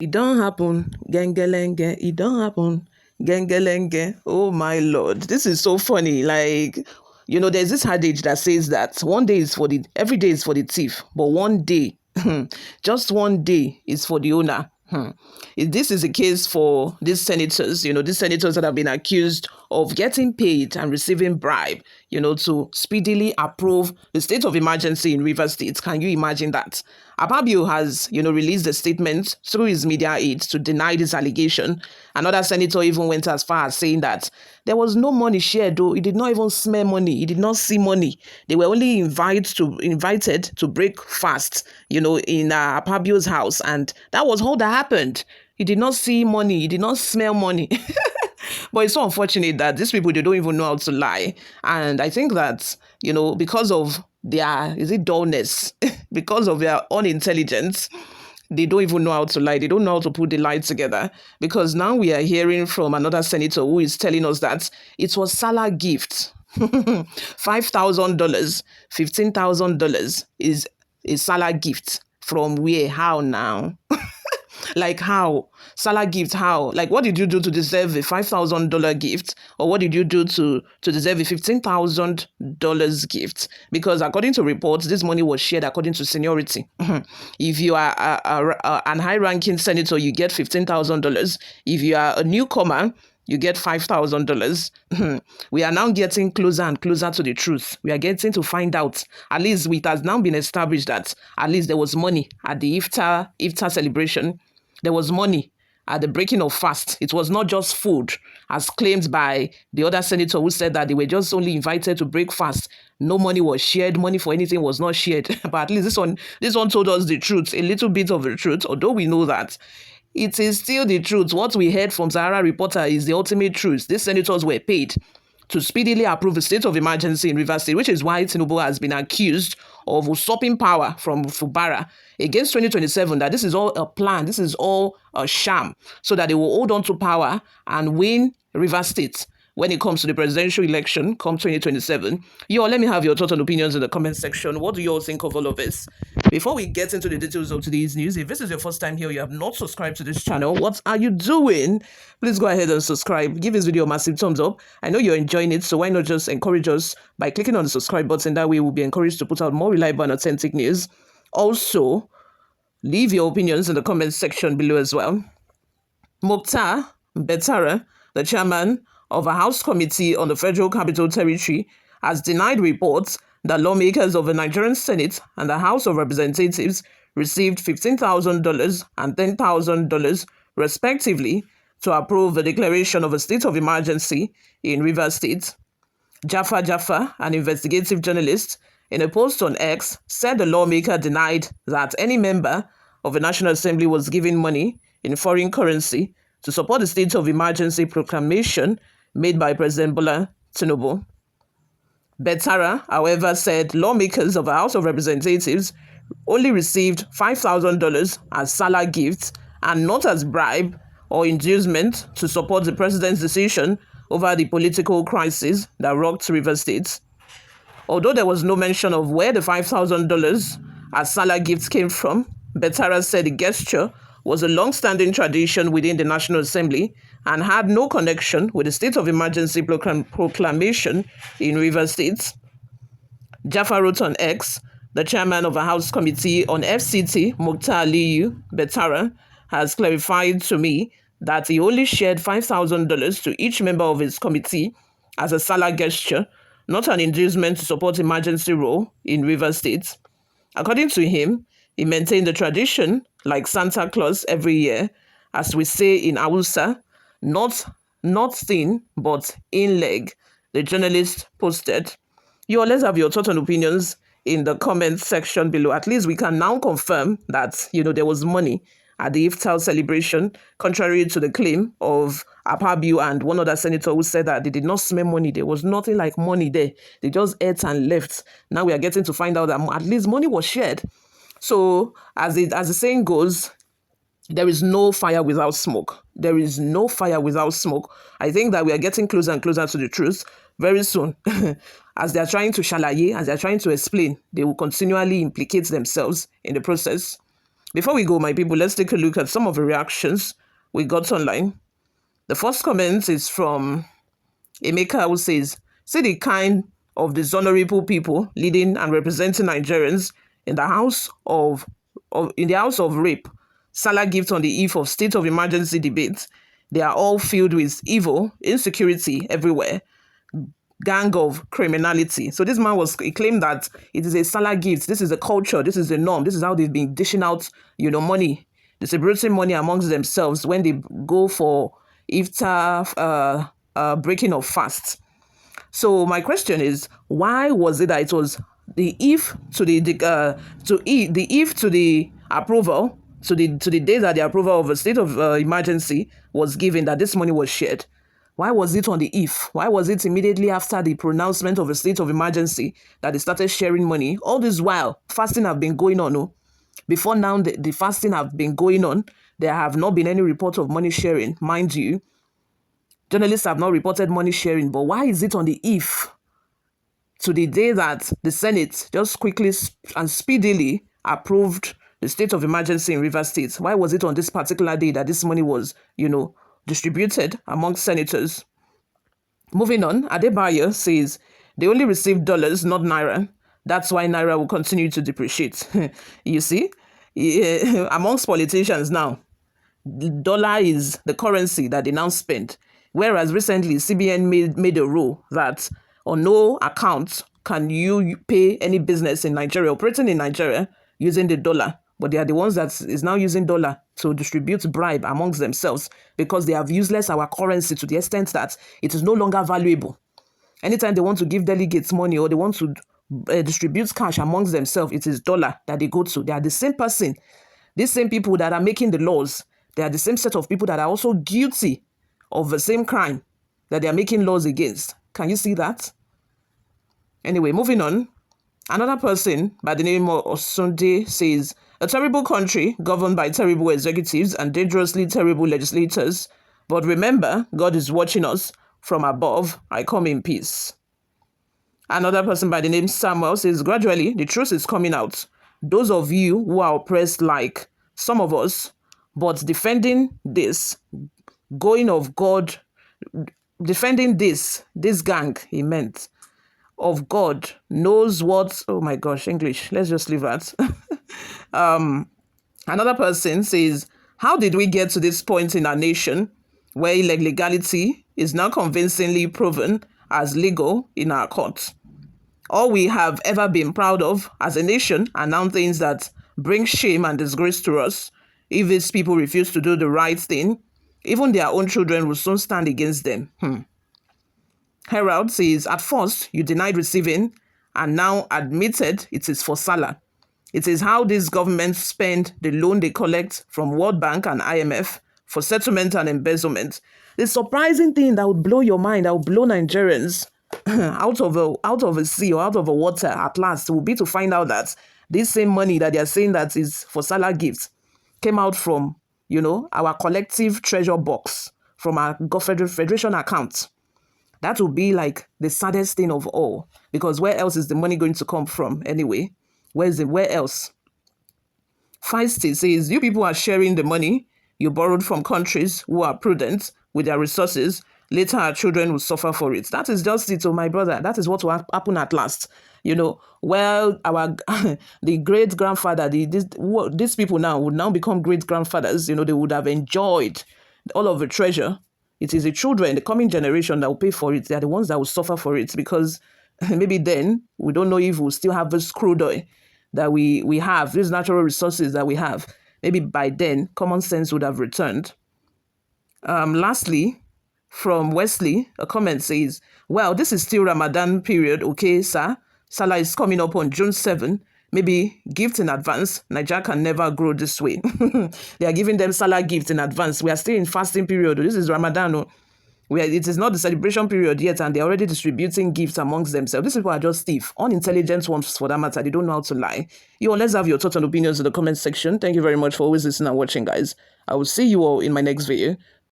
It don't happen, gengelenge. It don't happen, gengelenge. Oh my lord, this is so funny. There's this adage that says that every day is for the thief, but one day, just one day is for the owner. If this is the case for these senators, these senators that have been accused of getting paid and receiving bribe, to speedily approve the state of emergency in Rivers State. Can you imagine that? Ababio has, released a statement through his media aides to deny this allegation. Another senator even went as far as saying that there was no money shared, though. He did not even smell money. He did not see money. They were only invited to break fast, in Ababio's house, and that was all that happened. He did not see money. He did not smell money. But it's so unfortunate that these people, they don't even know how to lie. And I think that, because of their, is it dullness? Because of their unintelligence, they don't even know how to lie. They don't know how to put the lie together. Because now we are hearing from another senator who is telling us that it was Sallah gift. $5,000, $15,000 is a Sallah gift. From where? How now? Like how? Salah gift, how? Like what did you do to deserve a $5,000 gift? Or what did you do to deserve a $15,000 gift? Because according to reports, this money was shared according to seniority. If you are an high-ranking senator, you get $15,000. If you are a newcomer, you get $5,000. We are now getting closer and closer to the truth. We are getting to find out. At least it has now been established that at least there was money at the iftar celebration. There was money at the breaking of fast. It was not just food, as claimed by the other senator who said that they were just only invited to break fast. No money was shared. Money for anything was not shared. But at least this one told us the truth, a little bit of the truth, although we know that it is still the truth. What we heard from Sahara Reporter is the ultimate truth. These senators were paid to speedily approve a state of emergency in Rivers State, which is why Tinubu has been accused of usurping power from Fubara against 2027, that this is all a plan, this is all a sham, so that they will hold on to power and win Rivers State when it comes to the presidential election come 2027. Let me have your thoughts and opinions in the comment section. What do you all think of all of this? Before we get into the details of today's news, if this is your first time here, you have not subscribed to this channel, what are you doing? Please go ahead and subscribe. Give this video a massive thumbs up. I know you're enjoying it, so why not just encourage us by clicking on the subscribe button? That way we'll be encouraged to put out more reliable and authentic news. Also, leave your opinions in the comment section below as well. Mokhtar Betara, the chairman of a House committee on the Federal Capital Territory, has denied reports that lawmakers of the Nigerian Senate and the House of Representatives received $15,000 and $10,000 respectively to approve the declaration of a state of emergency in Rivers State. Jaffa, an investigative journalist, in a post on X, said the lawmaker denied that any member of the National Assembly was given money in foreign currency to support the state of emergency proclamation made by President Bola Tinubu. Betara, however, said lawmakers of the House of Representatives only received $5,000 as Sallah gifts and not as bribe or inducement to support the president's decision over the political crisis that rocked Rivers State. Although there was no mention of where the $5,000 as Sallah gifts came from, Betara said the gesture was a long-standing tradition within the National Assembly and had no connection with the state of emergency proclamation in Rivers State. Jaffa wrote on X, the chairman of a House committee on FCT, Mokhtar Betara, has clarified to me that he only shared $5,000 to each member of his committee as a Sallah gesture, not an inducement to support emergency rule in Rivers State. According to him, he maintained the tradition like Santa Claus every year, as we say in Hausa, not thin, but in leg, the journalist posted. Let's have your thoughts and opinions in the comment section below. At least we can now confirm that, there was money at the iftar celebration, contrary to the claim of Akpabio and one other senator who said that they did not smell money. There was nothing like money there. They just ate and left. Now we are getting to find out that at least money was shared. So, as the saying goes, there is no fire without smoke. There is no fire without smoke. I think that we are getting closer and closer to the truth very soon. As they are trying to shalaye, as they are trying to explain, they will continually implicate themselves in the process. Before we go, my people, let's take a look at some of the reactions we got online. The first comment is from Emeka, who says, see the kind of dishonorable people leading and representing Nigerians in the house of rape, Sallah gift on the eve of state of emergency debate. They are all filled with evil, insecurity everywhere, gang of criminality. So this man he claimed that it is a Sallah gift. This is a culture. This is the norm. This is how they've been dishing out, money, distributing money amongst themselves when they go for iftar, breaking of fast. So my question is, why was it that it was the eve to the approval, to the day that the approval of a state of emergency was given, that this money was shared? Why was it on the eve? Why was it immediately after the pronouncement of a state of emergency that they started sharing money? All this while, fasting have been going on. No? Before now, the fasting have been going on. There have not been any report of money sharing, mind you. Journalists have not reported money sharing, but why is it on the eve to the day that the Senate just quickly and speedily approved the state of emergency in Rivers State? Why was it on this particular day that this money was, distributed among senators? Moving on, Adebayo says they only receive dollars, not naira. That's why naira will continue to depreciate. You see, amongst politicians now, the dollar is the currency that they now spend. Whereas recently, CBN made a rule that on no account can you pay any business in Nigeria, operating in Nigeria, using the dollar. But they are the ones that is now using dollar to distribute bribe amongst themselves because they have useless our currency to the extent that it is no longer valuable. Anytime they want to give delegates money or they want to distribute cash amongst themselves, it is dollar that they go to. They are the same person. These same people that are making the laws, they are the same set of people that are also guilty of the same crime that they are making laws against. Can you see that? Anyway, moving on. Another person by the name of Osunde says, a terrible country governed by terrible executives and dangerously terrible legislators. But remember, God is watching us from above. I come in peace. Another person by the name Samuel says, gradually, the truth is coming out. Those of you who are oppressed like some of us, but defending this, going of God, defending this gang, he meant, of God, knows what, oh my gosh, English, let's just leave that. Another person says, how did we get to this point in our nation where illegality is now convincingly proven as legal in our courts? All we have ever been proud of as a nation are now things that bring shame and disgrace to us. If these people refuse to do the right thing, even their own children will soon stand against them. Herald says, at first, you denied receiving and now admitted it is for Sallah. It is how these governments spend the loan they collect from World Bank and IMF for settlement and embezzlement. The surprising thing that would blow your mind, that would blow Nigerians out of a sea or out of a water at last, will be to find out that this same money that they are saying that is for Sallah gifts came out from, our collective treasure box, from our federation account. That would be like the saddest thing of all, because where else is the money going to come from anyway? Where else? Feisty says, you people are sharing the money you borrowed from countries who are prudent with their resources. Later, our children will suffer for it. That is just it, oh my brother. That is what will happen at last. Well, the great-grandfather, these people now would now become great-grandfathers. They would have enjoyed all of the treasure. It is the children, the coming generation, that will pay for it. They are the ones that will suffer for it, because maybe then we don't know if we'll still have this crude oil that we have, these natural resources that we have. Maybe by then, common sense would have returned. Lastly, from Wesley, a comment says, well, this is still Ramadan period, okay, sir? Sallah is coming up on June 7. Maybe gift in advance. Nigeria can never grow this way. They are giving them Sallah gift in advance. We are still in fasting period. This is Ramadan. It is not the celebration period yet, and they're already distributing gifts amongst themselves. These people are just thief, unintelligent ones for that matter. They don't know how to lie. Let's have your thoughts and opinions in the comment section. Thank you very much for always listening and watching, guys. I will see you all in my next video.